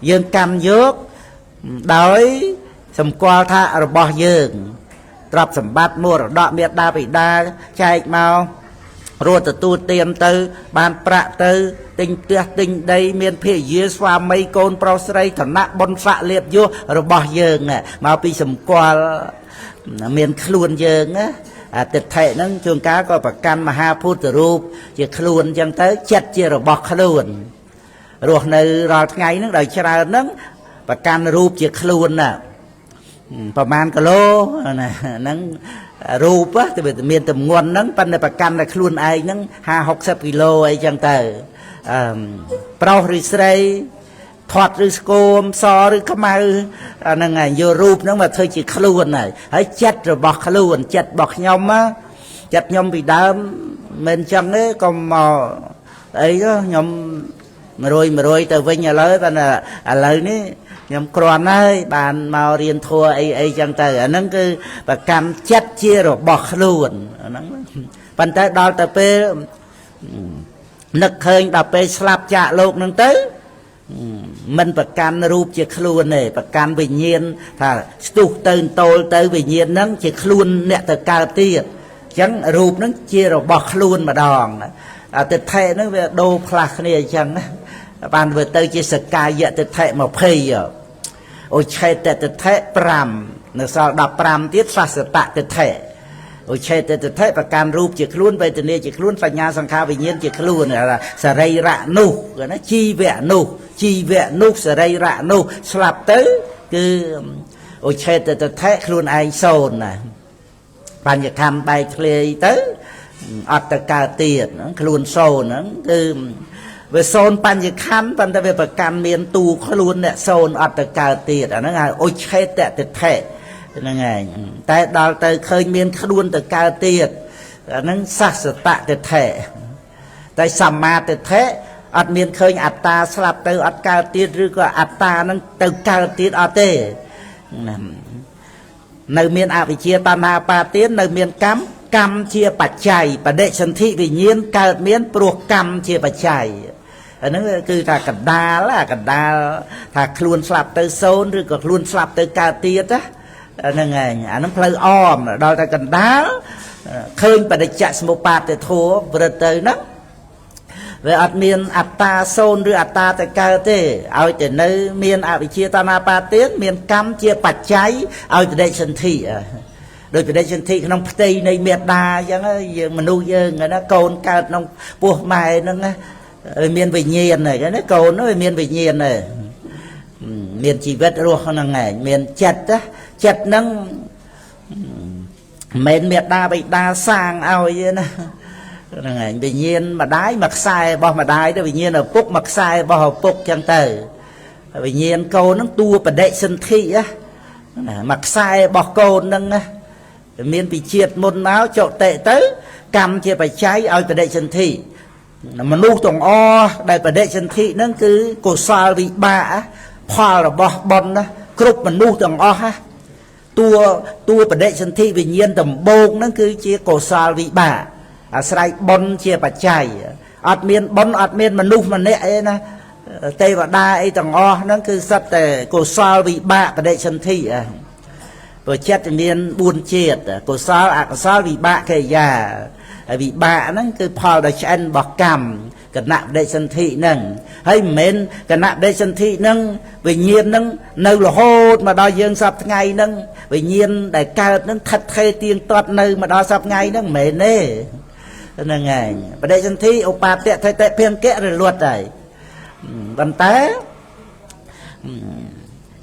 dương cầm dốc đói sầm qua tha rồi bỏ dương trọc sầm bát mua rồi đọ miệt đa bị đa chạy mau rồi từ tu tiền từ bàn prạ từ tinh tuyệt tinh đây miền phía dưới xóa mấy con pro sray thằng nát bôn phạ liệp vô rồi bỏ dương mau bị sầm qua miền khuôn dương á tịch thể nó trường cá có bậc căn mà ha phút rụp chỉ khuôn chẳng tới chặt chỉ rồi bỏ khuôn rồi nơi rồi ngày nó đời cha nó bậc căn rụp chỉ khuôn nèประมาณกิโลนั่งรูปะแต่เป็นเมียนตำงวนนั่งปันในประกันในคลุนไอ้นั่ง50-60 กิโลไอ้จังเตอเปล่าหรือใส่ถอดหรือสโกมซอหรือขมานั่งไงโยรูปนั่งมาเธอจีคลุนไงให้จัดหรือบอกคลุนจัดบอกยมะจัดยมปีดำเมนจังเนี่ยก็มาไอ้ก็ยมมาโรยแต่วิ่งอะไรปันอะไรนี่ยมกรอนให้บานมาเรียนทัวร์ไอ้จังเตอนั่นคือประกันจัดเชี่ยหรือบอกคลุนนั่นปันแต่ดาวแต่เปนึกเคยแต่เปสลับจ่าโลกนั่งเต้มันประกันรูปเชี่ยคลุนเนี่ยประกันวิญญาณถ้าตุกตื่นโตเตอวิญญาณนั่งเชี่ยคลุนเนี่ยแต่การเตี้ยจังรูปนั่งเชี่ยหรือบอกคลุนมาดองแต่แท้นั่งโดพลักเนี่ยจังบานเวเตอร์จีสกายเยอะแต่แท้มาเพย์โอ้ใช่แต่แท้ปรำในสาวดับปรำที่ศาสตะแต่แท้โอ้ใช่แต่แท้ประการรูปจีคลุ้นไปตัวนี้จีคลุ้นปัญญาสังขารวิญญาณจีคลุ้นอะไรสไรระนุกันนะจีเวนุสไรระนุสลับเตอคือโอ้ใช่แต่แท้คลุ้นไอโซนนะปัญญาคำใบเคลยเตออัตกาเตียนคลุ้นโซนนั่นคือเวโซนปัญญาคันปัญญาเวประกันเมียนตูขลุ่นเนี่ยโซนอัตกาเตียนั่นไงโอ้ใช่แต่แท้นั่นไงแต่ดาวแต่เคยเมียนขลุ่นแต่กาเตียนั่นสัสตะแท้แต่สัมมาแท้อัดเมียนเคยอัตตาสลับเตออัตกาเตียหรือก็อัตตานั่นเตอกาเตียอัตเตในเมียนอภิเชียตานาปาเตียนในเมียนกรรมเชียปัจจัยประเดชันทิวิญญาณเกิดเมียนปลวกกรรมเชียปัจจัยอันนั้นคือถ้ากันดาละกันดาถ้าคลุนสลับเตอโซนหรือก็คลุนสลับเตอกาเตียจ้ะนั่นไงอันนั้นเพลอ้อมโดยแต่กันดาเคยปฏิจจสมุปบาทแต่โถเปิดเตอนะเวอัดเมียนอัตตาโซนหรืออัตตาแต่กาเตเอาแต่ในเมียนอวิเชียตานาปาเตียนเมียนกรรมเชียปัจจัยเอาแต่ได้ชันทิโดยประเด็นที่น้องตีในเมียดาอย่างนั้นมนุษย์ยังไงนะโกนการน้องพวกใหม่นั่นนะเมียนวิญญาณเลยนะโกนนั่นเมียนวิญญาณเลยเมียนชีวิตรู้เขานั่งไงเมียนจัดนั่งเมียดาไปดาสร้างเอาอย่างนั้นนั่งไงวิญญาณมาได้มักใส่บ่มาได้ด้วยวิญญาณเอาปุ๊กมักใส่บ่เอาปุ๊กจังเตอวิญญาณโกนนั่งตัวประเด็นที่อะมักใส่บ่โกนนั่งนะเมียนปีเชียดมนน้าวโจเตะเต๋อกรรมเชียไปใช้เอาประเดชันทีมันลูกตรงอ้อได้ประเดชันทีนั่นคือกุศลวิบากพอเราบอลนะครบมันลูกตรงอ้อฮะตัวประเดชันทีวิญญาณต่ำโบงนั่นคือเชียกุศลวิบากอาศัยบอลเชียปัจจัยอัดเมียนบอลอัดเมียนมันลูกมันเนี่ยนะเตวดาไอ้ตรงอ้อนั่นคือสัตว์แต่กุศลวิบากประเดชันทีตัวเช็ดเมียนบุญเช็ดกุศลอกุศลวิบากแค่ยาวิบากนั่นคือพอได้ใช้บอกกรรมกณะได้สันตินั่งให้เหม็นกณะได้สันตินั่งวิญญาณนั่งในโลโหดมาดอยยังสับไงนั่งวิญญาณได้เกิดนั่งทัดเทเตียงตอดในมาดอยสับไงนั่งเหม็นเน่นั่งไงประเดี๋ยวสันติอุปาเตะเตะเพียงแกะเลยลวดได้บรรเตะ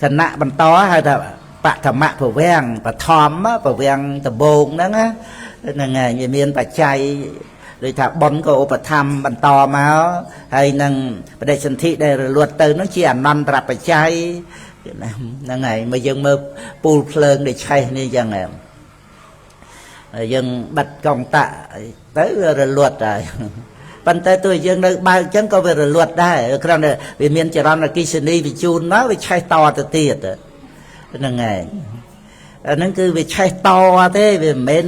คณะบรรโตให้เถอะปะธรรมะผู้แวงปะทอมผู้แวงตะโบงนั่นนะนั่นไงเมียนปัจจัยโดยถ้าบนก็อุปธรรมบรรทอมาให้นั่งประเดี๋ยวสันติได้รวดตื่นนั่งเชียนนันตรับปัจจัยนั่นไงมายังมือปูเพลิงได้ใช่นี่ยังไงยังบัดกองตะtớiรวดได้ปันแต่ตัวยังในบางจังก็ไปรวดได้ครั้งนี้วิเมียนจะรำนักกิจนีวิจูนนะวิชัยต่อตัวเตี้ยนั่นไงนั่นคือวิชัยต่อเต้วิเมน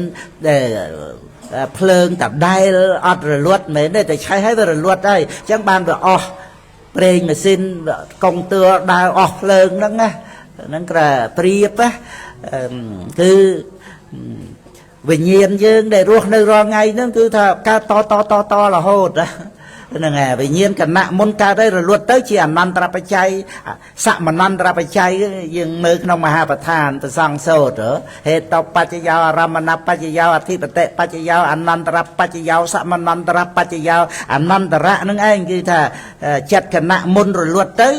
เพลิงตับได้อัดระลวดเมนได้แต่ใช้ให้ระลวดได้จังบานแบบอ๋อ ប្រេងម៉ាស៊ីនកុងទ័រដើរអស់ភ្លើងហ្នឹងក៏ប្រៀបគឺវិញ្ញាណយើងដែលរស់នៅរាល់ថ្ងៃហ្នឹងគឺថាកើតតរហូតហ្នឹងហើយវិញ្ញាណគណៈមុនកើតទៅរលត់ទៅជាអនន្តរបច្ច័យសមនន្តរបច្ច័យយើងមើលក្នុងមហាប្រធានប្រសង្ឃសូត្រហេតុបច្ចយោអារមណបច្ចយោអធិបតិបច្ចយោអនន្តរបច្ចយោសមនន្តរបច្ចយោអនន្តរៈហ្នឹងឯងគឺថាចិត្តគណៈមុនរលត់ទៅ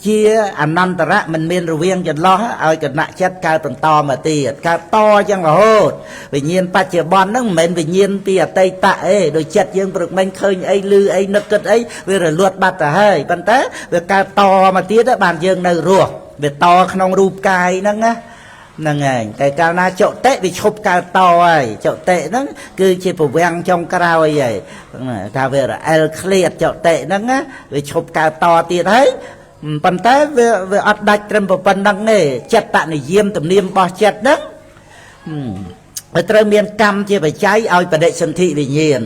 ជាអនន្តរៈមិនមានរវាងចន្លោះឲ្យគណៈចិត្តកើតបន្តមកទៀតកើតតចឹងរហូតវិញ្ញាណបច្ចុប្បន្នហ្នឹងមិនមែនវិញ្ញាណពីអតីតទេដូចចិត្តយើងព្រឹកមិញឃើញអីឮអីនឹកគិតអីវារលត់បាត់ទៅហើយប៉ុន្តែវាកើតតមកទៀតបានយើងនៅរស់វាតក្នុងរូបកាយហ្នឹងណាហ្នឹងឯងតែកាលណាចុតិវាឈប់កើតតហើយចុតិហ្នឹងគឺជាប្រវាំងចុងក្រោយហើយថាវារអិលឃ្លាតចុតិហ្នឹងណាវាឈប់កើតតទៀតហើយប៉ុន្តែវាអត់ដាច់ត្រឹមប៉ុណ្្នឹងទេចិត្តនិយមទំនៀមរបស់ចិត្តហ្នឹងវាត្រូវមានកម្មជាបច្ច័យឲ្យបដិសន្ធិវិញ្ញាណ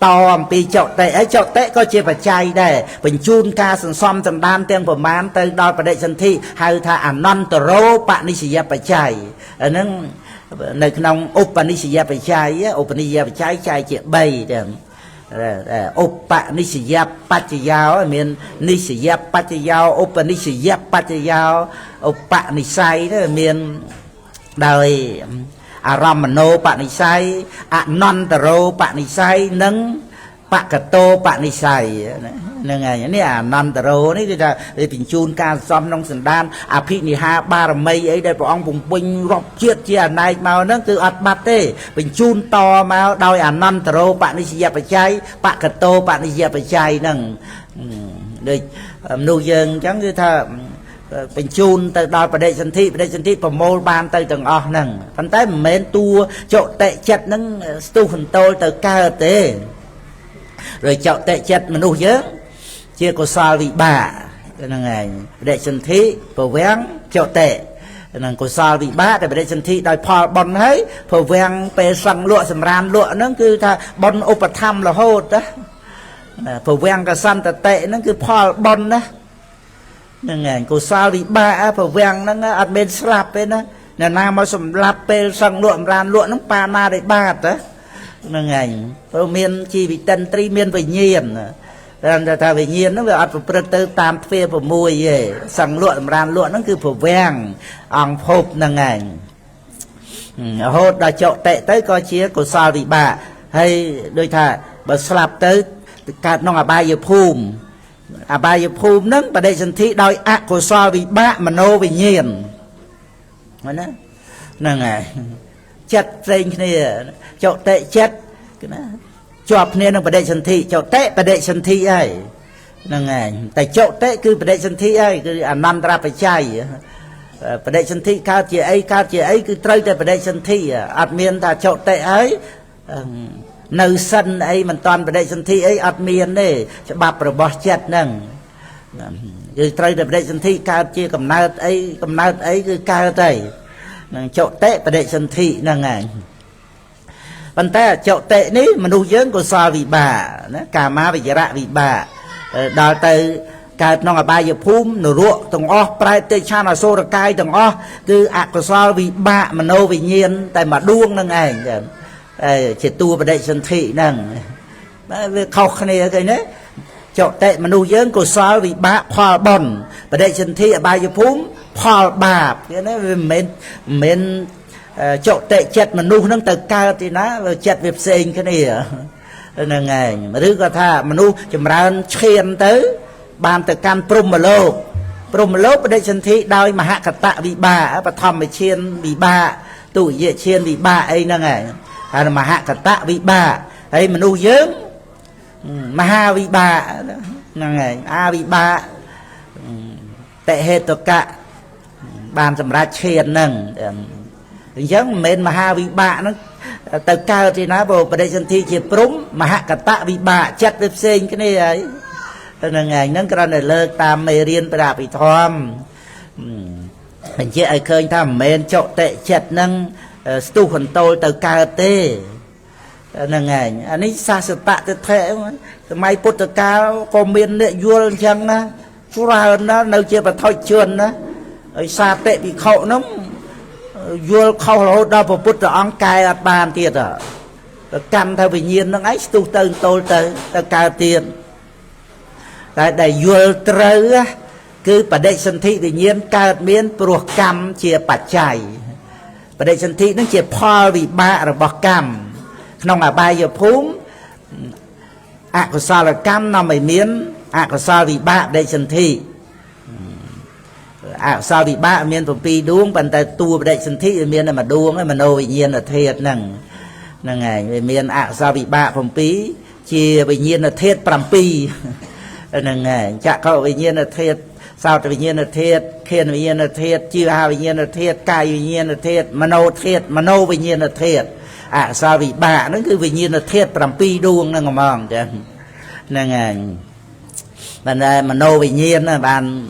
តអំពីចុតិហើយចុតិក៏ជាបច្ច័យដែរបញ្ជូនការសន្សំសន្តានទាំងប្រមាណទៅដល់បដិសន្ធិហៅថាអនន្តរោបនិស្សយបច្ច័យហ្នឹងនៅក្នុងឧបនិស្សយបច្ច័យឧបនិស្សយបច្ច័យចែកជា3ទាំងឧបនិស្សយបច្ចយោមាននិស្សយបច្ចយោឧបនិស្សយបច្ចយោឧបនិស្ស័យមានដោយអារម្មណោបនិស្ស័យអនន្តរោបនិស្ស័យនិងបកតោបនិស្ស័យហ្នឹងហើយនេះអនន្តរោនេះគឺថាបញ្ជូនការសំក្នុងសន្តានអភិនិហាបារមីអីដែលព្រះអង្គពំពេញរាប់ជាតិជាអណែកមកហ្នឹងគឺអត់បាត់ទេបញ្ជូនតមកដោយអនន្តរោបនិស្សយបច្ច័យបកតោបនិស្សយបច្ច័យហ្នឹងដូចមនុស្សយើងអញ្ចឹងគឺថាបញ្ជូនទៅដល់បដិសន្ធិប្រមូលបានទៅទាំងអស់ហ្នឹងប៉ុន្តែមិនមែនតួចុតិចិត្តហ្នឹងស្ទុះកន្ទោលទៅកើតទេrồi chậu tệ chất mà nuôi nhớ chia có sao bị bạ nên ngày đệ chân thị phổ vén chậu tệ nên có sao bị bạ để đệ chân thị đòi phò bòn ấy phổ vén pe sang lụa sầm ran lụa nó cứ tha bòn ốp tham là hốt đó phổ vén cả san tệ nó cứ phò bòn đó nên ngày có sao bị bạ phổ vén nó ăn bên slap bên đó nên nam mà sầm lap pe sang lụa ran lụa nó pa na để bạ đó nên ngày miền chi bị tân tri miền về nhiên rồi ta về nhiên nó về ăn phục tư tam phê của mùi về sằng lụa ran lụa nó cứ phủ vàng ăn hộp nên ngày hốt đã chọn tệ tới coi chia của sao bị bà hay đôi thà bờ slap tới cả nó là ba giờ phùm ba giờ phùm nó và đây dân thị đòi ác của sao bị bạ mà nô về nhiên nên ngày chất rình này chậu tệ chất chọp nên nó bật sân thị chậu tệ bật sân thị ấy là ngày tại chậu tệ cứ bật sân thị ấy cứ năm ra phải chay bật sân thị cao chị ấy cứ trơi tại bật sân thị admin ta chậu tệ ấy nơi sân ấy mình toàn bật sân thị ấy admin đấy cho bạp rồi bỏ chết nâng cứ trơi tại bật sân thị cao chia cầm nát ấy cứ cao tay chậu tệ bật sân thị là ngày vấn ta chậu tệ ní mà nuôi dưỡng của sao vì bà cả má vì dạ vì bà đào từ cả nó là ba giờ phum nửa ruộng tầng o prai tê cha là xô được cay tầng o cứ ạc của sao vì bà mà nô vì nhiên tại mà đuông nâng ảnh chỉ tua vào đây sân thị nâng khóc này cái đấy chậu tệ mà nuôi dưỡng của sao vì bà khoa bòn vào đây sân thị ở ba giờ phum khoa bà cái đấy mình chậu tệ chất mà nuôi nâng từ cao thì nó chất việc sinh cái này là ngày mà đứa có tha mà nuôi chùm ra chiên tới bàn từ can prum mà lô ở đây chân thị đôi mà hạ cả tạ bị bà và thòm mà chiên bị bà tuổi dễ chiên bị bà ấy là ngày mà hạ cả tạ bị bà ấy mà nuôi dưỡng mà ha bị bà là ngày a bị bà tệ hết tất cả bàn chùm ra chiên nâng giống mình mà ha bị bạ nó từ cao thì nó vào đây dân thi chỉ prúng mà hạ cả tạ bị bạ chất được sinh cái này ấy là ngày nó cái này lơ tam mê riêng bà bị thòm mình chỉ ai khơi tham men chọn tệ chất nâng stu phần tôi từ cao tê năng ngày anh ấy xa sự tạ thế thế may bút tờ cao có miền nệ vua chẳng á chú ra hơn đó nơi chia và thôi chuồn đó ở xa tệ bị khổ lắm vua khâu là đâu mà bút tờ ông cài ở bàn tiệt à cầm theo tự nhiên nó ấy tu tên tôi tới cao tiền tại đây vua trơ á cứ bà đệ sân thị tự nhiên cao miền buộc cầm chia bạch chảy bà đệ sân thị nó chia phò vì bạ rồi bọc cầm nông à bài giờ phúng có sao là cam nằm ở miền có sao vì bạ đệ sân thị sao vì bạ miền phòng pi đuông bàn tay tu đệ sân thị miền là mà đuông ấy mà nô nhiên là thiệt nằng ngày miền sao vì bạ phòng pi chia vì nhiên là thiệt pram pi nằng ngày chả có vì nhiên là thiệt sao tự nhiên là thiệt khiên vì nhiên là thiệt chia hai vì nhiên là thiệt cài vì nhiên là thiệt mà nô vì nhiên là thiệt sao vì bà nó cứ vì nhiên là thiệt làm pi đuông nó mong chứ nên ngày bạn mà nô vì nhiên là bạn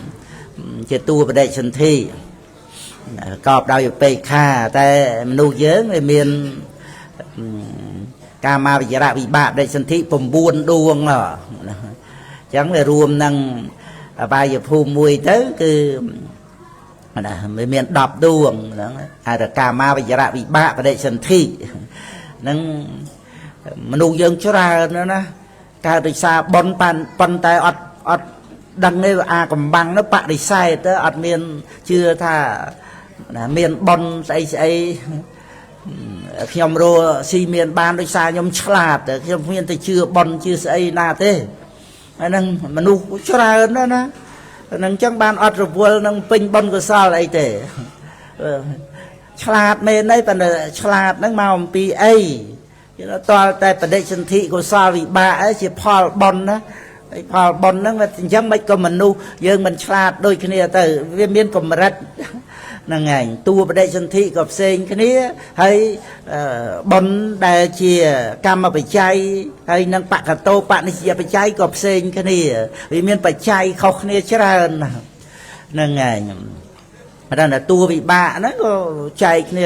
chỉ tu về đây sinh thi cọp đauอยู่ PK แต่មនុស្សយើងវាមានកាមាវិរៈវិបាកដែលសន្ធិ9ដួងអញ្ចឹងវារួមនឹងបាយភូមិមួយទៅគឺវាមាន10ដួងហ្នឹងហៅថាកាមាវិរៈវិបាកបដិសន្ធិហ្នឹងមនុស្សយើងច្រើនណាកើតដោយសារបនប៉ុន្តែអត់ដឹងទេកំបាំងនោះបដិសេធទៅអត់មានជឿថាមានបនស្អីខ្ញុំរស់ស៊ីមានបានដោយសារខ្ញុំឆ្លាតខ្ញុំមានតែជឿបនជឿស្អីណាទេហ្នឹងមនុស្សច្រើនណាស់ហ្នឹងចឹងបានអត់រវល់នឹងពេញបនកុសលអីទេឆ្លាតមែនទេប៉ុន្តែឆ្លាតហ្នឹងមកអំពីអីតើតែបដិសន្ធិកុសលវិបាកឯងជាផលបនណាផលបនហ្នឹងវាអញ្ចឹងមិនក៏មនុស្សយើងមិនឆ្លាតដូចគ្នាទៅវាមានកម្រិតហ្នឹងឯងតួបដិសន្ធិក៏ផ្សេងគ្នាហើយបនដែលជាកម្មបច្ច័យហើយនឹងបកតោបនិស្សយបច្ច័យក៏ផ្សេងគ្នាវាមានបច្ច័យខុសគ្នាច្រើនហ្នឹងឯងតែតួវិបាកហ្នឹងក៏ចែកគ្នា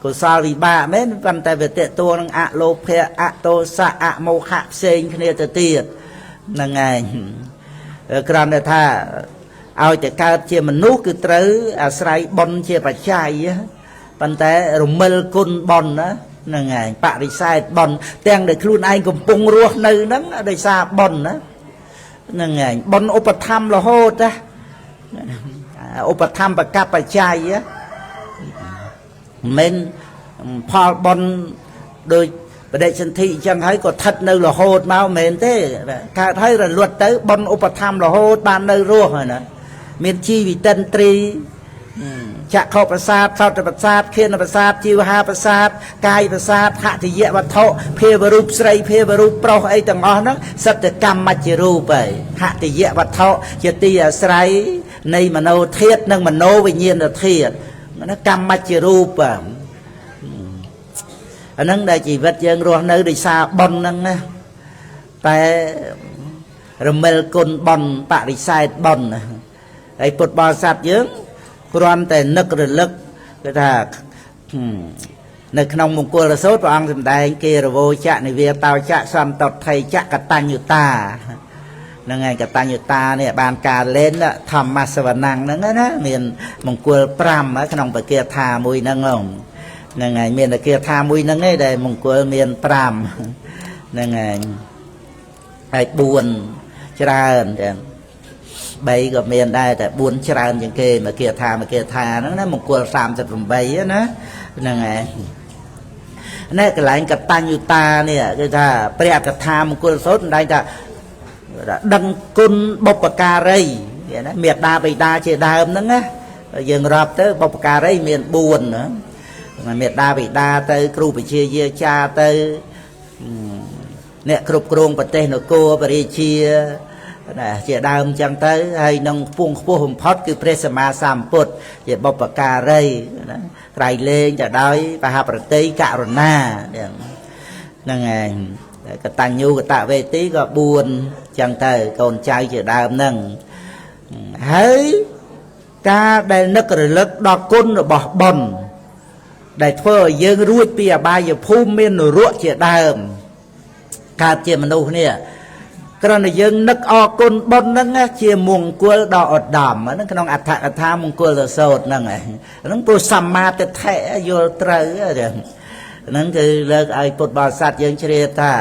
កុសលវិបាកមែនប៉ុន្តែវាតេតួនឹងអលោភៈអតោសៈអមោហៈផ្សេងគ្នាទៅទៀតហ្នឹងឯងគ្រាន់តែថាឲ្យតែកើតជាមនុស្សគឺត្រូវអាស្រ័យបុណ្យជាបច្ច័យប៉ុន្តែរមិលគុណបុណ្យណាហ្នឹងឯងបរិសេធបុណ្យទាំងដែលខ្លួនឯងកំពុងរស់នៅហ្នឹងដោយសារបុណ្យណាហ្នឹងឯងបុណ្យឧបត្ថម្ភរហូតណាឧបត្ថម្ភកបច្ច័យមិនផលបុណ្យដោយបដិសន្ធិអញ្ចឹងហើយក៏ស្ថិតនៅរហូតមកមែនទេកើតហើយរលត់ទៅបុណ្យឧបត្ថម្ភរហូតបាននៅរស់ហើយណាមានជីវិតិន្ទ្រីចក្ខុប្រសាទសោតប្រសាទឃានប្រសាទជីវហាប្រសាទកាយប្រសាទហតិយវត្ថុភាវរូបស្រីភាវរូបប្រុសអីទាំងអស់ហ្នឹងសិតតែកម្មមជ្ឈរូបហើយហតិយវត្ថុជាទីអាស្រ័យនៃមโนធាតុនិងមโนវិញ្ញាណធាតុណាកម្មមជ្ឈរូបអាហ្នឹងដែលជីវិតយើងរស់នៅដោយសារបុណ្យហ្នឹងណាតែរមិលគុណបុណ្យបរិសេធបុណ្យហើយពុទ្ធបរិស័ទយើងគ្រាន់តែនឹករលឹកគេថានៅក្នុងមង្គលសូត្រព្រះអង្គសម្ដែងគេរវោចៈនិវាតោចៈសន្តថៃចៈកតញ្ញុតាហ្នឹងហើយកតញ្ញុតានេះបានការលេនធម្មសវណੰហ្នឹងណាមានមង្គល5ក្នុងបកាថាមួយហ្នឹងហ្នឹងហើយមានបកាថាមួយហ្នឹងឯងដែលមង្គលមាន5ហ្នឹងហើយ4ច្រើនចឹង3ក៏មានដែរតែ4ច្រើនជាងគេមកគាថាហ្នឹងណាមង្គល38ណាហ្នឹងហើយនេះកន្លែងកតញ្ញុតានេះគឺថាព្រះកថាមង្គលសូត្រតែថាដឹងគុណបុព្វការីណាមេត្តាបិតាជាដើមហ្នឹងណាយើងរាប់ទៅបុព្វការីមាន4ណាមេត្តាបិតាទៅគ្រូបជាយាចាទៅអ្នកគ្រប់គ្រងប្រទេសនគរបរិជាណាជាដើមចឹងទៅហើយនឹងខ្ពស់បំផុតគឺព្រះសម្មាសម្ពុទ្ធជាបុព្វការីណាត្រៃលែងទៅដោយបហប្រតិករុណាហ្នឹងហើយកតញ្ញូកតវេទីក៏4ចឹងទៅកូនចៅជាដើមហ្នឹងហើយការដែលនឹករលឹកដល់គុណរបស់បុណ្យ ដែលធ្វើឲ្យយើងរួចពីអបាយភូមិមាននរកជាដើមកើតជាមនុស្សនេះគ្រាន់តែយើងនឹកអរគុណបុណ្យហ្នឹងជាមង្គលដ៏ឧត្តមហ្នឹងក្នុងអត្ថកថាមង្គលសោតហ្នឹងហ្នឹងព្រោះសម្មាទិដ្ឋិយល់ត្រូវហ្នឹងគឺលើកឲ្យពុទ្ធបរិស័ទយើងជ្រាបថា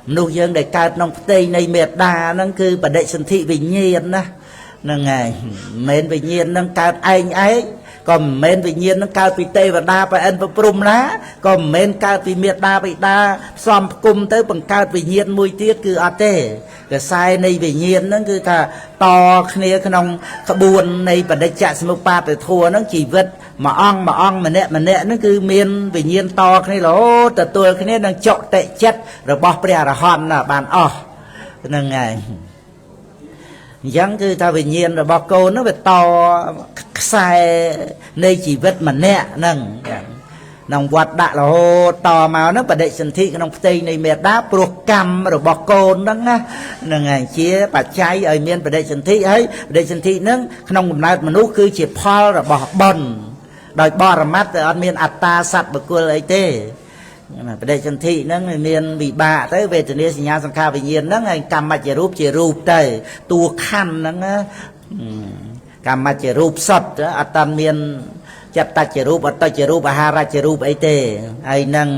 មនុស្សយើងដែលកើតក្នុងផ្ទៃនៃមេត្តាហ្នឹងគឺបដិសន្ធិវិញ្ញាណណាហ្នឹងហើយមិនមែនវិញ្ញាណហ្នឹងកើតឯងក៏មិនមែនវិញ្ញាណនឹងកើតពីទេវតាប្រអិនប្រព្រំណាក៏មិនមែនកើតពីមេត្តាបិតាផ្សំផ្គុំទៅបង្កើតវិញ្ញាណមួយទៀតគឺអត់ទេកសែនៃវិញ្ញាណហ្នឹងគឺថាតគ្នាក្នុងក្បួននៃបដិច្ចសមុប្បាទធัวហ្នឹងជីវិតមួយអង្គម្នាក់ហ្នឹងគឺមានវិញ្ញាណតគ្នារហូតទទួលគ្នានឹងចុតិចិត្តរបស់ព្រះអរហន្តបានអស់ហ្នឹងហើយអញ្ចឹងគឺថាវិញ្ញាណរបស់កូនហ្នឹងវាតខ្សែនៃជីវិតម្នាក់ហ្នឹងក្នុងវត្តដាក់រហូតតមកហ្នឹងបដិសន្ធិក្នុងផ្ទៃនៃមេត្តាព្រោះកម្មរបស់កូនហ្នឹងហ្នឹងហើយជាបច្ច័យឲ្យមានបដិសន្ធិហើយបដិសន្ធិហ្នឹងក្នុងកំណើតមនុស្សគឺជាផលរបស់បុណ្យដោយបរមត្ថតែអត់មានអត្តាសត្វបុគ្គលអីទេបដិសន្ធិហ្នឹងមានវិបាកទៅវេទនាសញ្ញាសង្ខារវិញ្ញាណហ្នឹងហើយកម្មជារូបជារូបទៅតួខណ្ឌហ្នឹងកម្មជារូបសុទ្ធអត់តាន់មានចិត្តតជារូបអត្តជារូបអាហារជារូបអីទេហើយនឹង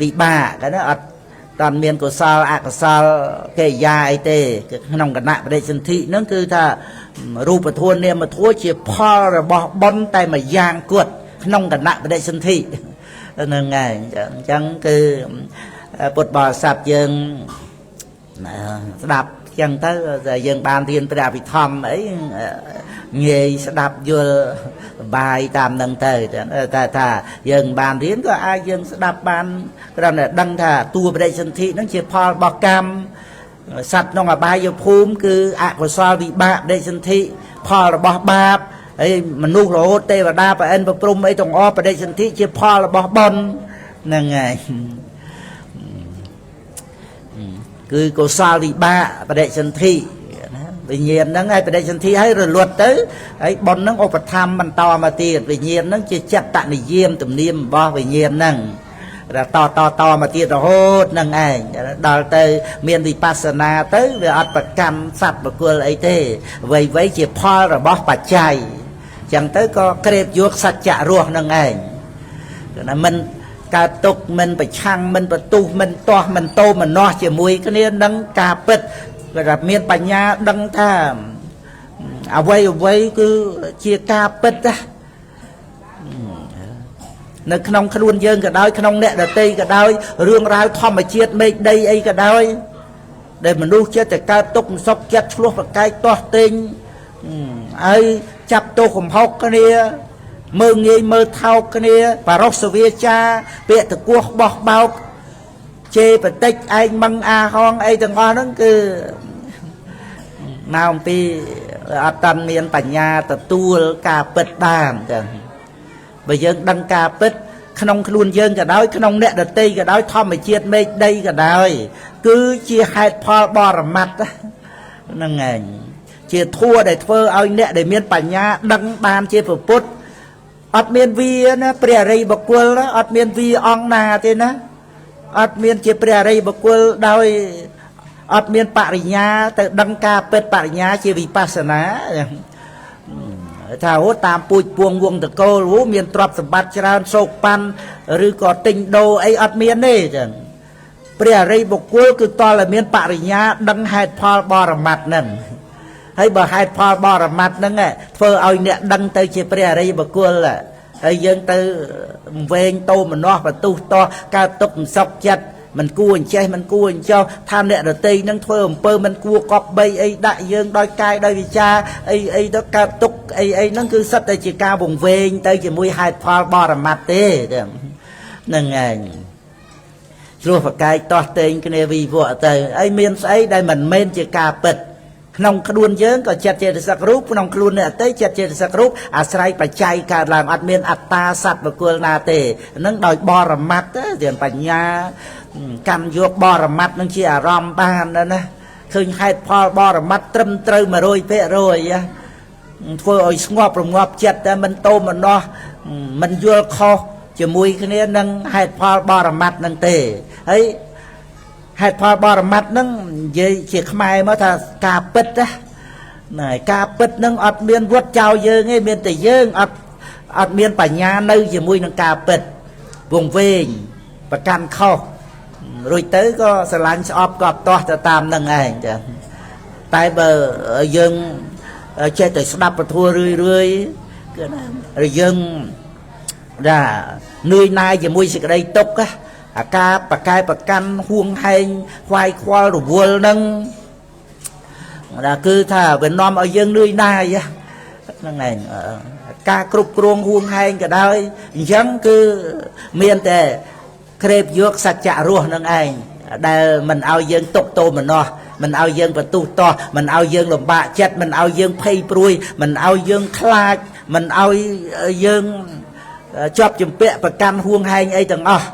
វិបាកណាអត់តាន់មានកុសលអកុសលកិរិយាអីទេក្នុងគណៈបដិសន្ធិហ្នឹងគឺថារូបធម៌នាមធម៌ជាផលរបស់បុណ្យតែមួយយ៉ាងគត់ក្នុងគណៈបដិសន្ធិហ្នឹងហើយអញ្ចឹងគឺពុទ្ធបរិស័ទយើងស្ដាប់អញ្ចឹងទៅយើងបានរៀនព្រះអភិធម្មអីងាយស្ដាប់យល់បាយតាមនឹងទៅតែថាយើងបានរៀនក៏អាចយើងស្ដាប់បានគ្រាន់តែដឹងថាតួបដិសន្ធិហ្នឹងជាផលរបស់កម្មសត្វក្នុងអបាយភូមិគឺអកុសលវិបាកបដិសន្ធិផលរបស់បាបហើយមនុស្សរហូតទេវតាប្រអិនប្រព្រំអីទាំងអស់បដិសន្ធិជាផលរបស់បុណ្យហ្នឹងហើយគឺកុសលវិបាកបដិសន្ធិវិញ្ញាណហ្នឹងហើយបដិសន្ធិហើយរលត់ទៅហើយបុណ្យហ្នឹងឧបត្ថម្ភបន្តមកទៀតវិញ្ញាណហ្នឹងជាចិត្តនិយមទំនៀមរបស់វិញ្ញាណហ្នឹងតមកទៀតរហូតហ្នឹងឯងដល់ទៅមានវិបស្សនាទៅវាអត់ប្រកម្មសត្វបុគ្គលអីទេអ្វីជាផលរបស់បច្ច័យអញ្ចឹងទៅក៏ក្រេបយកសច្ចៈរស់ហ្នឹងឯងណាមិនកើតទុកមិនប្រឆាំងមិនបន្ទុះមិនទាស់មិនតោមនោះជាមួយគ្នានឹងការពិតគាត់មានបញ្ញាដឹងថាអ្វីគឺជាការពិតណានៅក្នុងខ្លួនយើងក៏ដោយក្នុងអ្នកដទៃក៏ដោយរឿងរ៉ាវធម្មជាតិមេឃដីអីក៏ដោយដែលមនុស្សចិត្តតែកើតទុកសុខចិត្តឆ្លោះប្រកែកទាស់ទិញហើយចាប់ទោសកំហុសគ្នាមើងងាយមើលថោកគ្នាបារោសវាចាពាក្យតគោះបោះបោកជេរបតិចឯងមឹងអាហងអីទាំងអស់ហ្នឹងគឺមកអំពីអត់តាន់មានបញ្ញាទទួលការពិតបានចឹងបើយើងដឹងការពិតក្នុងខ្លួនយើងក៏ដោយក្នុងអ្នកដទៃក៏ដោយធម្មជាតិមេឃដីក៏ដោយគឺជាហេតុផលបរមត្ថហ្នឹងឯងជាធัวដែលធ្វើឲ្យអ្នកដែលមានបញ្ញាដឹងបានជាពុទ្ធអត់មានវាណាព្រះអរិយបុគ្គលអត់មានវាអង្គណាទេណាអត់មានជាព្រះអរិយបុគ្គលដោយអត់មានបរិញ្ញាទៅដឹងការពិតបរិញ្ញាជាវិបស្សនាថាអូតាមពូជពួងវងតកូលមានទ្រព្យសម្បត្តិច្រើនសោកប៉ាន់ឬក៏ទិញដូរអីអត់មានទេចឹងព្រះអរិយបុគ្គលគឺតលតែមានបរិញ្ញាដឹងហេតុផលបរមត្ថហ្នឹងហើយបើហេតុផលបរមត្ថហ្នឹងធ្វើឲ្យអ្នកដឹងទៅជាព្រះអរិយបុគ្គលហើយយើងទៅវែងតោមនោះបន្ទុះតោះកើតទុកមិនសុខចិត្តមិនគួរអញ្ចេះមិនគួរអញ្ចោះថាអ្នកដទៃនឹងធ្វើអំពើមិនគួរកប់បីអីដាក់យើងដោយកាយដោយវិចាអីទៅកើតទុកអីហ្នឹងគឺសិតតែជាការវង្វេងទៅជាមួយហេតុផលបរមត្ថទេហ្នឹងឯងឆ្លោះប្រកែកតោះតេងគ្នាវិវៈទៅអីមានស្អីដែលមិនមែនជាការពិតក្នុងខ្លួនយើងក៏ចិត្តចេតសិករូបក្នុងខ្លួនអ្នកអតីចិត្តចេតសិករូបអាស្រ័យបច្ច័យកើតឡើងអត់មានអត្តាសត្វបុគ្គលណាទេនឹងដោយបរមត្ថទៅបញ្ញាកម្មយកបរមត្ថនឹងជាអារម្មណ៍បានណាឃើញហេតុផលបរមត្ថត្រឹមត្រូវ 100% ធ្វើឲ្យស្ងប់រងាប់ចិត្តតែមិនតោមនោះមិនយល់ខុស ជាមួយគ្នានឹងហេតុផលបរមត្តនឹងទេហើយហេតុផលបរមត្តនឹងនិយាយជាខ្មែរមកថាការពិតណាការពិតនឹងអត់មានវត្តចោលយើងទេមានតែយើងអត់មានបញ្ញានៅជាមួយនឹងការពិតវង្វេងប្រកាន់ខុសរួចទៅក៏ស្រឡាញ់ស្អប់ក៏តោះទៅតាមនឹងឯងចាតែបើយើងចេះតែស្ដាប់ពធរឿយគឺណាយើងថានឿយណាយជាមួយសេចក្តីទុក្ខអាការបកែប្រកាន់ហួងហែងខ្វាយខ្វល់រវល់នឹងគឺថាវានាំឲ្យយើងនឿយណាយហ្នឹងឯងការគ្រប់គ្រងហួងហែងក៏ដោយអញ្ចឹងគឺមានតែក្រេបយកសច្ចៈរស់នឹងឯងដែលមិនឲ្យយើងទុកទោមនោះមិនឲ្យយើងបន្ទុះតោះមិនឲ្យយើងលំបាកចិត្តមិនឲ្យយើងភ័យព្រួយមិនឲ្យយើងខ្លាចមិនឲ្យយើងជាប់ជំពាក់ប្រកាន់ហួងហែងអីទាំងអស់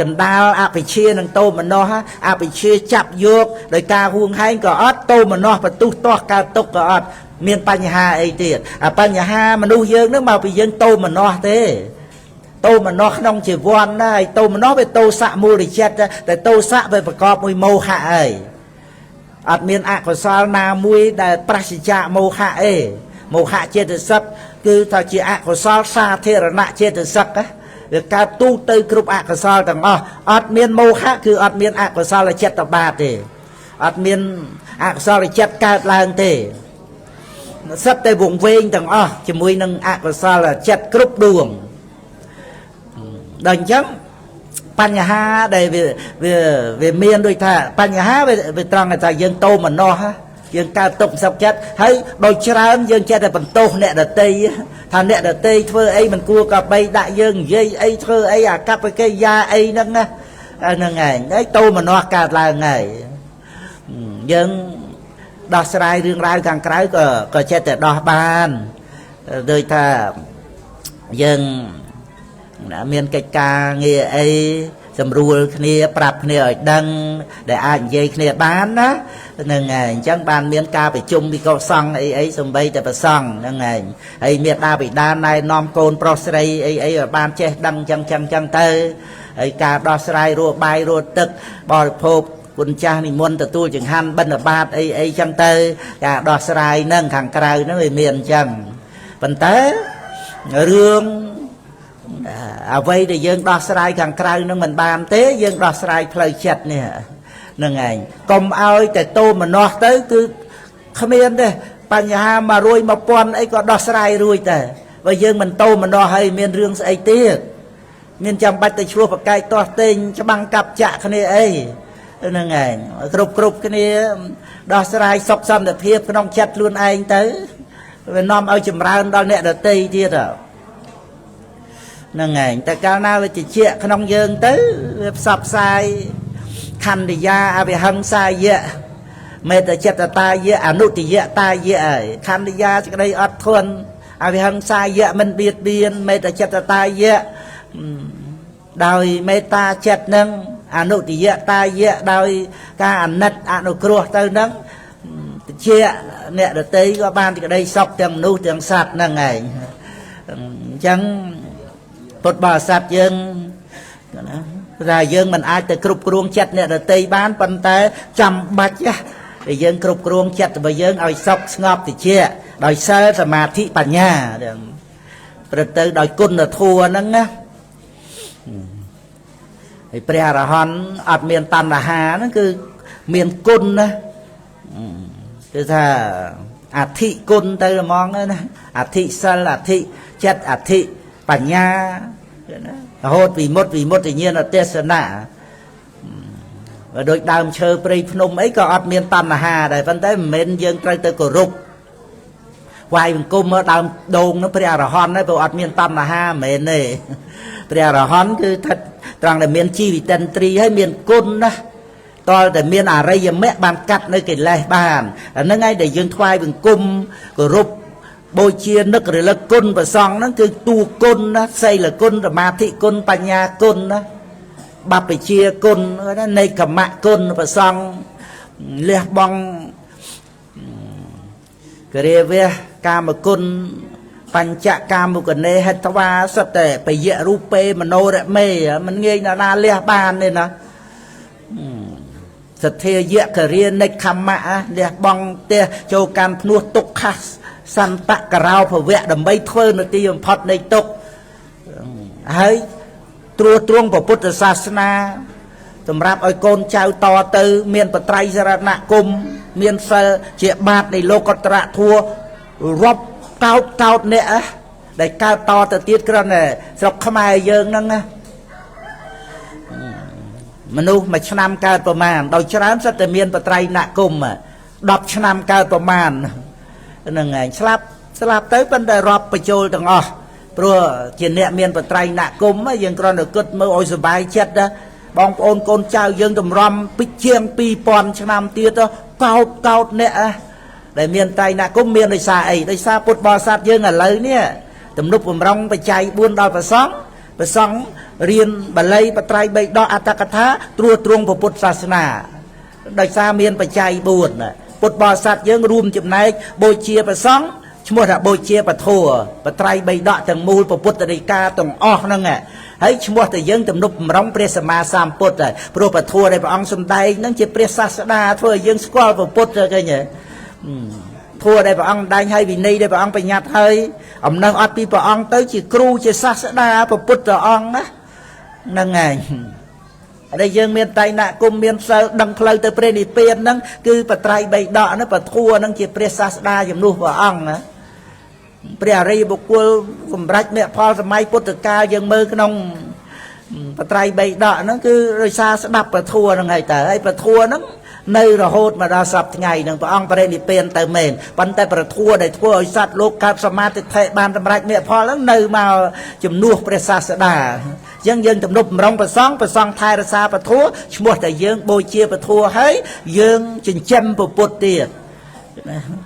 កណ្ដាលអភិជានឹងតោមនោះអភិជាចាប់យកដោយការហួងហែងក៏អត់តោមនោះបន្ទុះតោះកើតទុកក៏អត់មានបញ្ហាអីទៀតអាបញ្ហាមនុស្សយើងនឹងមកពីយើងតោមនោះទេតោមនោះក្នុងជីវ័នណាហើយតោមនោះវាតោសៈមូលចិត្តតែតោសៈវាប្រកបមួយមោហៈហើយអត់មានអកុសលណាមួយដែលប្រសិជ្ជៈមោហៈទេមោហៈចេតសិកគឺថាជាអកុសលសាធារណៈចេតសិកវាកើតទូទៅគ្រប់អកុសលទាំងអស់អត់មានមោហៈគឺអត់មានអកុសលចិត្តបាបទេអត់មានអកុសលចិត្តកើតឡើងទេសិតតែវង្វេងទាំងអស់ជាមួយនឹងអកុសលចិត្តគ្រប់ដួងដល់អញ្ចឹងបញ្ហាដែលវាមានដូចថាបញ្ហាវាត្រង់ថាយើងតោមនោះយើងកើតទុកសុខចិត្តហើយដោយច្រើនយើងចេះតែបន្ទោសអ្នកដទៃថាអ្នកដទៃធ្វើអីមិនគួរក៏បីដាក់យើងនិយាយអីធ្វើអីអាកប្បកិរិយាអីហ្នឹងណាហ្នឹងឯងហើយតោមនោះកើតឡើងហើយយើងដោះស្រាយរឿងរ៉ាវខាងក្រៅក៏ចេះតែដោះបានដូចថាយើងមានកិច្ចការងារអីសម្រួលគ្នាប្រាប់គ្នាឲ្យដឹងដែលអាចនិយាយគ្នាបានណាហ្នឹងហើយអញ្ចឹងបានមានការប្រជុំវិកុសង្ឃអីសំបីតែប្រសង់ហ្នឹងហើយហើយមេដាបិតាណែនាំកូនប្រុសស្រីអីឲ្យបានចេះដឹងចឹងទៅហើយការដោះស្រាយរស់បាយរស់ទឹកបរិភោគគុណចាស់និមន្តទទួលចង្ហាន់បិណ្ឌបាតអីចឹងទៅការដោះស្រាយហ្នឹងខាងក្រៅហ្នឹងវាមានអញ្ចឹងប៉ុន្តែរឿងអ្វីដែលយើងដោះស្រាយខាងក្រៅនឹងមិនបានទេយើងដោះស្រាយផ្លូវចិត្តនេះហ្នឹងឯងកុំឲ្យតែតោមនោះទៅគឺគ្មានទេបញ្ហា100 1000អីក៏ដោះស្រាយរួចដែរបើយើងមិនតោមនោះហើយមានរឿងស្អីទៀតមានចាំបាច់ទៅឆ្លោះប្រកែកទាស់ទែងច្បាំងកាប់ចាក់គ្នាអីហ្នឹងឯងគ្រប់គ្នាដោះស្រាយសុខសន្តិភាពក្នុងចិត្តខ្លួនឯងទៅវានាំឲ្យចម្រើនដល់អ្នកដទៃទៀតហ្នឹងឯងតែកាលណាវាជាក្នុងយើងទៅវាផ្សព្វផ្សាយខណ្ឌយាអវិហិង្សាយៈមេត្តាចិត្តតាយៈអនុត្តយៈតាយៈហើយខណ្ឌយាសេចក្តីអត់ធន់អវិហិង្សាយៈមិនបៀតបៀនមេត្តាចិត្តតាយៈដោយមេត្តាចិត្តនឹងអនុត្តយៈតាយៈដោយការអាណិតអនុគ្រោះទៅនឹងជាអ្នកដទៃក៏បានសេចក្តីសុខទាំងមនុស្សទាំងសត្វហ្នឹងឯងអញ្ចឹងពុទ្ធបរិស័ទយើងណាថាយើងមិនអាចទៅគ្រប់គ្រងចិត្តអ្នកដទៃបានប៉ុន្តែចាំបាច់ដែលយើងគ្រប់គ្រងចិត្តរបស់យើងឲ្យសុខស្ងប់ត្រជាក់ដោយសិលសមាធិបញ្ញាព្រឹកទៅដោយគុណធម៌ហ្នឹងណាហើយព្រះអរហន្តអត់មានតណ្ហាហ្នឹងគឺមានគុណណាគឺថាអធិគុណទៅហ្មងណាអធិសិលអធិចិត្តអធិបញ្ញារហូតវិមុតតិញ្ញាណទេសនាបើដូចដើមឈើព្រៃភ្នំអីក៏អត់មានតណ្ហាដែរប៉ុន្តែមិនមែនយើងត្រូវទៅគោរពវាយបង្គំមើលដើមដូងនោះព្រះអរហន្តហ្នឹងព្រោះអត់មានតណ្ហាមិនមែនទេព្រះអរហន្តគឺថាត្រង់តែមានជីវិតិន្ទ្រីហើយមានគុណណាតលតែមានអរិយមគ្គបានកាត់នៅកិលេសបានអាហ្នឹងហើយដែលយើងថ្វាយបង្គំគោរពបូជានឹករលឹកគុណព្រះសង្ឃហ្នឹងគឺតួគុណណាសីលគុណសមាធិគុណបញ្ញាគុណណាបព្វជិគុណណានៃកម្មគុណព្រះសង្ឃលះបង់គរិយាវៈកាមគុណ បញ្ចកាមុគនេហេតវាសិតតែបយៈរូពេមโนរមេមិនងាយណាលះបានទេណាសទ្ធាយៈករិនិកខមៈលះបងផ្ទះចូលកាន់ភ្នោះទុក្ខសន្តករោភវៈដើម្បីធ្វើនៅទីបំផុតនៃទុក្ខហើយត្រួតត្រងពុទ្ធសាសនាសម្រាប់ឲ្យកូនចៅតទៅមានបត្រៃសរណគមមានសិលជាបាតនៃលោកតរធัวរាប់កោតអ្នកដែលកើតតទៅទៀតគ្រាន់តែស្រុកខ្មែរយើងហ្នឹងណាមនុស្សមួយឆ្នាំកើតប្រមាណដោយច្រើនសិតតែមានបត្រៃណគម10ឆ្នាំកើតប្រមាណហ្នឹងឯងស្លាប់ទៅប៉ុន្តែរាប់បញ្ចូលទាំងអស់ព្រោះជាអ្នកមានបត្រៃណគមយើងគ្រាន់តែគិតមើលឲ្យសុបាយចិត្តណាបងប្អូនកូនចៅយើងតម្រាំពីជាង2000ឆ្នាំទៀតកោតអ្នកដែលមានត្រៃណគមមានដោយសារអីដោយសារពុទ្ធបរិស័ទយើងឥឡូវនេះទំនុកបំរុងបច្ច័យ4ដល់ព្រះសង្ឃរៀនបាលីបត្រៃបិដកអត្តកថាត្រួតត្រងពុទ្ធសាសនាដោយសារមានបច្ច័យ4ពុទ្ធបរិស័ទយើងរួមចំណែកបូជាព្រះសង្ឃឈ្មោះថាបូជាពធបត្រៃបិដកទាំងមូលពុទ្ធដីកាទាំងអស់ហ្នឹងហើយឈ្មោះតែយើងទំនុកបំរុងព្រះសម្មាសម្ពុទ្ធព្រោះពធដែលព្រះអង្គសម្ដែងហ្នឹងជាព្រះសាស្តាធ្វើឲ្យយើងស្គាល់ពុទ្ធឃើញទេធัวដែលព្រះអង្គដែងឲ្យវិន័យដែលព្រះអង្គបញ្ញត្តិឲ្យអំណឹងអត់ពីព្រះអង្គទៅជាគ្រូជាសាស្តាព្រះពុទ្ធអង្គណាហ្នឹងហើយដែលយើងមានតៃណគមមានសិលដឹងផ្លូវទៅព្រះនិព្វានហ្នឹងគឺបត្រៃបិដកហ្នឹងពធัวហ្នឹងជាព្រះសាស្តាជំនួសព្រះអង្គណាព្រះអរិយបុគ្គលសម្រេចមគ្គផលសម័យពុទ្ធកាលយើងមើលក្នុងបត្រៃបិដកហ្នឹងគឺដោយសារស្ដាប់ពធัวហ្នឹងហើយតើហើយពធัวហ្នឹងនៅរហូតមកដល់សប្តាហ៍ថ្ងៃនឹងព្រះអង្គបរិនិព្វានទៅមែនប៉ុន្តែប្រធัวដែលធ្វើឲ្យសត្វលោកកើតសមាធិបានសម្រេចមគ្គផលហ្នឹងនៅមកជំនួសព្រះសាស្តាអញ្ចឹងយើងទំនុកបំរុងព្រះសង្ឃថែរក្សាពធัวឈ្មោះតែយើងបូជាពធัวហើយយើងចិញ្ចឹមពុទ្ធទៀត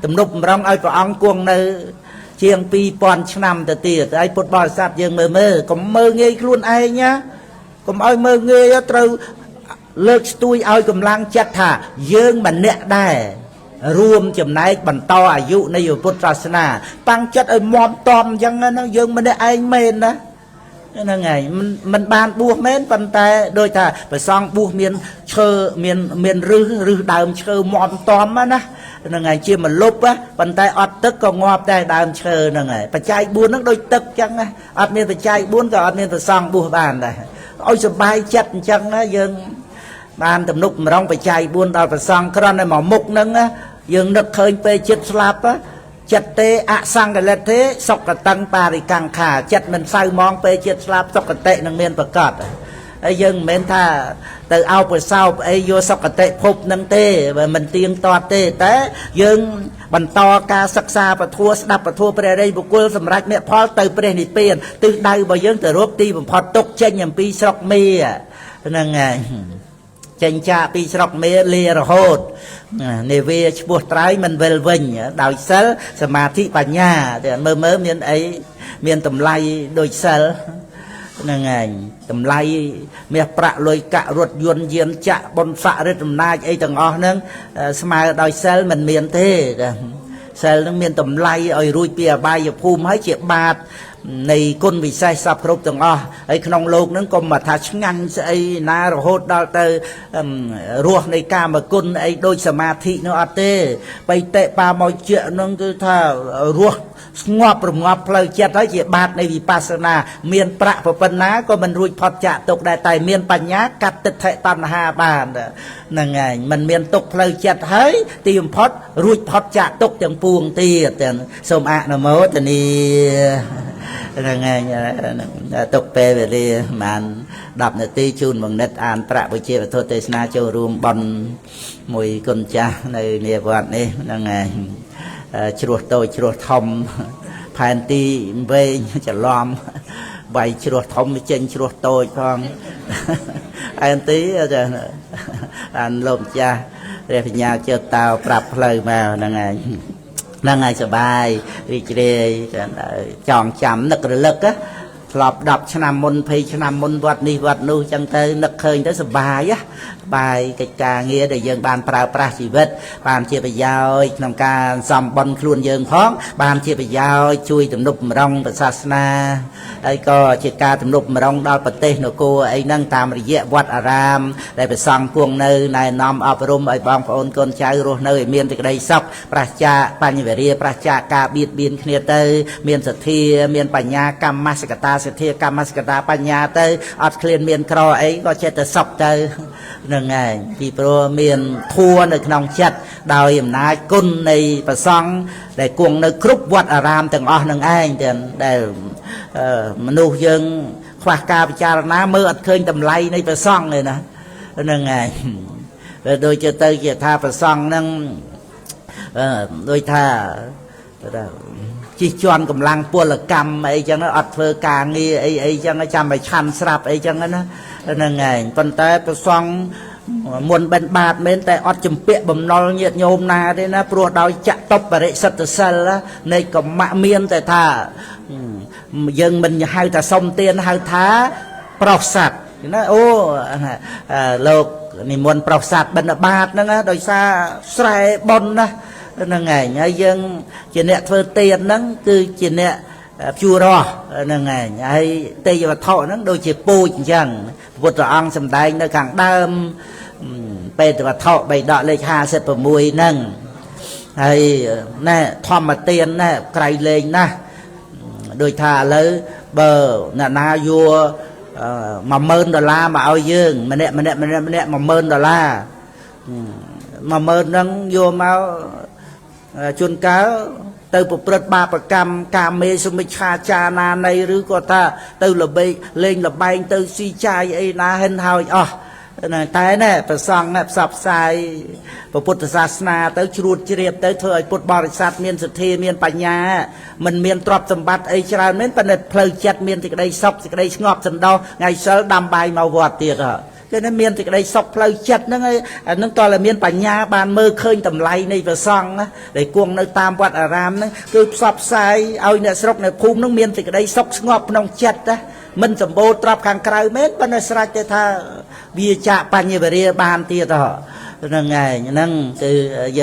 ទំនុកបំរុងឲ្យព្រះអង្គគង់នៅជាង2000ឆ្នាំទៅទៀតហើយពុទ្ធបរិស័ទយើងមើលកុំមើលងាយខ្លួនឯងណាកុំឲ្យមើលងាយត្រូវលើកស្ទួយឲ្យកម្លាំងចិត្តថាយើងម្នាក់ដែររួមចំណែកបន្តអាយុនៃពុទ្ធសាសនាតាំងចិត្តឲ្យមាំតំអញ្ចឹងណាយើងម្នាក់ឯងមែនណាហ្នឹងហើយមិនបានបួសមែនប៉ុន្តែដូចថាព្រះសង្ឃបួសមានឈើមានឫសដើមឈើមាំតំណាហ្នឹងហើយជាមលុបប៉ុន្តែអត់ទឹកក៏ងាប់តែដើមឈើហ្នឹងហើយបច្ច័យ4ហ្នឹងដូចទឹកអញ្ចឹងណាអត់មានបច្ច័យ4ក៏អត់មានព្រះសង្ឃបួសបានដែរឲ្យសុបាយចិត្តអញ្ចឹងណាយើងបានទំនុកបំរុងបច្ច័យ4ដល់ព្រះសង្ឃគ្រាន់តែមកមុខហ្នឹងយើងនឹកឃើញពេលចិត្តស្លាប់ចិត្តទេអសង្កលិតទេសុគតੰបរិកង្ខាចិត្តមិនសៅมองពេលចិត្តស្លាប់សុគតិនឹងមានប្រកបហើយយើងមិនមែនថាទៅអោបសោបអីយកសុគតិភពនឹងទេបើមិនទៀងទាត់ទេតែយើងបន្តការសិក្សាពធัวស្ដាប់ពធัวព្រះរិយបុគ្គលសម្រាប់មគ្គផលទៅព្រះនិព្វានទិសដៅរបស់យើងទៅរកទីបំផុតទុកចេញអំពីស្រុកមេហ្នឹងហើយចេញចាកពីស្រុកមេលារហូតនេវាឈ្មោះត្រៃមិនវិលវិញដោយសិលសមាធិបញ្ញាតែមើលមានអីមានតម្លៃដូចសិលហ្នឹងហើយតម្លៃមាសប្រាក់លុយកាក់រថយន្តយានចក្របុណ្យស័ក្តិរិទ្ធអំណាចអីទាំងអស់ហ្នឹងស្មើដោយសិលមិនមានទេសិលហ្នឹងមានតម្លៃឲ្យរួចពីអបាយភូមិហើយជាបាតនៃគុណវិសេសសពគ្រប់ទាំងអស់ហើយក្នុងលោកហ្នឹងក៏មកថាឆ្ងាញ់ស្អីណារហូតដល់ទៅរសនៃកាមគុណអីដូចសមាធិនោះអត់ទេបៃតេបាមកជាហ្នឹងគឺថារសស្ងប់រងាប់ផ្លូវចិត្តហើយជាបាតនៃវិបស្សនាមានប្រាក់ប៉ុណ្ណាក៏មិនរួចផុតចាកទុកដែរតែមានបញ្ញាកាត់ទិដ្ឋិតណ្ហាបានហ្នឹងហើយมันមានទុកផ្លូវចិត្តហើយទីបំផុតរួចផុតចាកទុកទាំងពួងទៀតសូមអនុមោទនាហ្នឹងហើយទុកពេលវេលាប្រហែល10នាទីជូនបង្និតអានប្រាក់វិជាវត្ថុទេសនាចូលរួមបន់មួយគុណចាស់នៅនាវត្តនេះហ្នឹងហើយជ្រោះតូចជ្រោះធំផែនទីវែងច្រឡំបាយជ្រោះធំចេញជ្រោះតូចផងផែនទីអានលោកម្ចាស់ព្រះបញ្ញាជើតោប្រាប់ផ្លូវមកហ្នឹងហើយហ្នឹងហើយសុបាយរីករាយចងចាំនឹករលឹកធ្លាប់10ឆ្នាំមុន20ឆ្នាំមុនវត្តនេះវត្តនោះចឹងទៅនឹកឃើញទៅសុបាយ បាយកិច្ចការងារដែលយើងបានប្រើប្រាស់ជីវិតបានជាប្រយោជន៍ក្នុងការសំបន់ខ្លួនយើងផងបានជាប្រយោជន៍ជួយទំនុកបំរុងព្រះសាសនាហើយក៏ជាការទំនុកបំរុងដល់ប្រទេសនគរអីហ្នឹងតាមរយៈវត្តអារាមដែលព្រះសង្ឃគង់នៅណែនាំអប់រំឲ្យបងប្អូនកូនចៅរស់នៅឲ្យមានសេចក្តីសុខប្រាសចាកបញ្ញវេរាប្រាសចាកការបៀតបៀនគ្នាទៅមានសទ្ធាមានបញ្ញាកម្មសកតាសទ្ធាកម្មសកតាបញ្ញាទៅអត់ឃ្លានមានក្រអីក៏ចេះតែសុខទៅនឹងឯងពីព្រោះមានធัวនៅក្នុងចិត្តដោយអំណាចគុណនៃព្រះសង្ឃដែលគង់នៅគ្រប់វត្តអារាមទាំងអស់នឹងឯងទាំងដែលមនុស្សយើងខ្វះការពិចារណាមើលអត់ឃើញតម្លៃនៃព្រះសង្ឃទេណានឹងឯងដូចជាទៅជាថាព្រះសង្ឃហ្នឹងដូចថាជិះជាន់កម្លាំងពលកម្មអីចឹងអត់ធ្វើការងារអីចឹងចាំឲ្យឆាន់ស្រាប់អីចឹងណាហ្នឹងឯងប៉ុន្តែព្រះសង្ឃមុនបិណ្ឌបាតមែនតែអត់ចម្ពាក់បំណុលញាតិញោមណាទេណាព្រោះដោយចតុបរិសិទ្ធសិលនៃកម្មៈមានតែថាយើងមិនហៅថាសុំទានហៅថាប្រោសស័ព្ទណាអូលោកនិមន្តប្រោសស័ព្ទបិណ្ឌបាតហ្នឹងដោយសារស្រែបុណ្យណាហ្នឹងឯងហើយយើងជាអ្នកធ្វើទានហ្នឹងគឺជាអ្នកព្យួររស់ហ្នឹងឯងហើយទេយវត្ថុហ្នឹងដូចជាពូជអញ្ចឹងពុទ្ធអង្គសម្ដែងនៅខាងដើមបេតវត្ថុបៃដកលេខ56ហ្នឹងហើយណែធម្មទានណែក្រៃលែងណាស់ដូចថាឥឡូវបើអ្នកណាយក$10000មកឲ្យយើងម្នាក់$10000 $10000ហ្នឹងយកមកជួនកាលទៅប្រព្រឹត្តបាបកម្មកាមេសុមិច្ឆាចាណានៃឬក៏ថាទៅល្បែងលេងល្បែងទៅស៊ីចាយអីណាហិនហើយអស់តែណែប្រសង់ផ្សព្វផ្សាយពុទ្ធសាសនាទៅជ្រួតជ្រាបទៅធ្វើឲ្យពុទ្ធបរិស័ទមានសទ្ធាមានបញ្ញាមិនមានទ្រព្យសម្បត្តិអីច្រើនមែនប៉ុន្តែផ្លូវចិត្តមានសេចក្តីសុខសេចក្តីស្ងប់សណ្ដោសថ្ងៃសិលដាំបាយមកវត្តទៀតគេនឹងមានសេចក្តីសុខផ្លូវចិត្តហ្នឹងហើយអានឹងតើមានបញ្ញាបានមើលឃើញតម្លៃនៃព្រះសង្ឃដែលគង់នៅតាមវត្តអារាមហ្នឹងគឺផ្សព្វផ្សាយឲ្យអ្នកស្រុកអ្នកភូមិហ្នឹងមានសេចក្តីសុខស្ងប់ក្នុងចិត្តណាមិនសម្បូរទ្រព្យខាងក្រៅមែនប៉ុន្តែស្រេចតែថាវាចាកបញ្ញវេរាបានទៀតហ្នឹងឯងហ្នឹងគឺយើង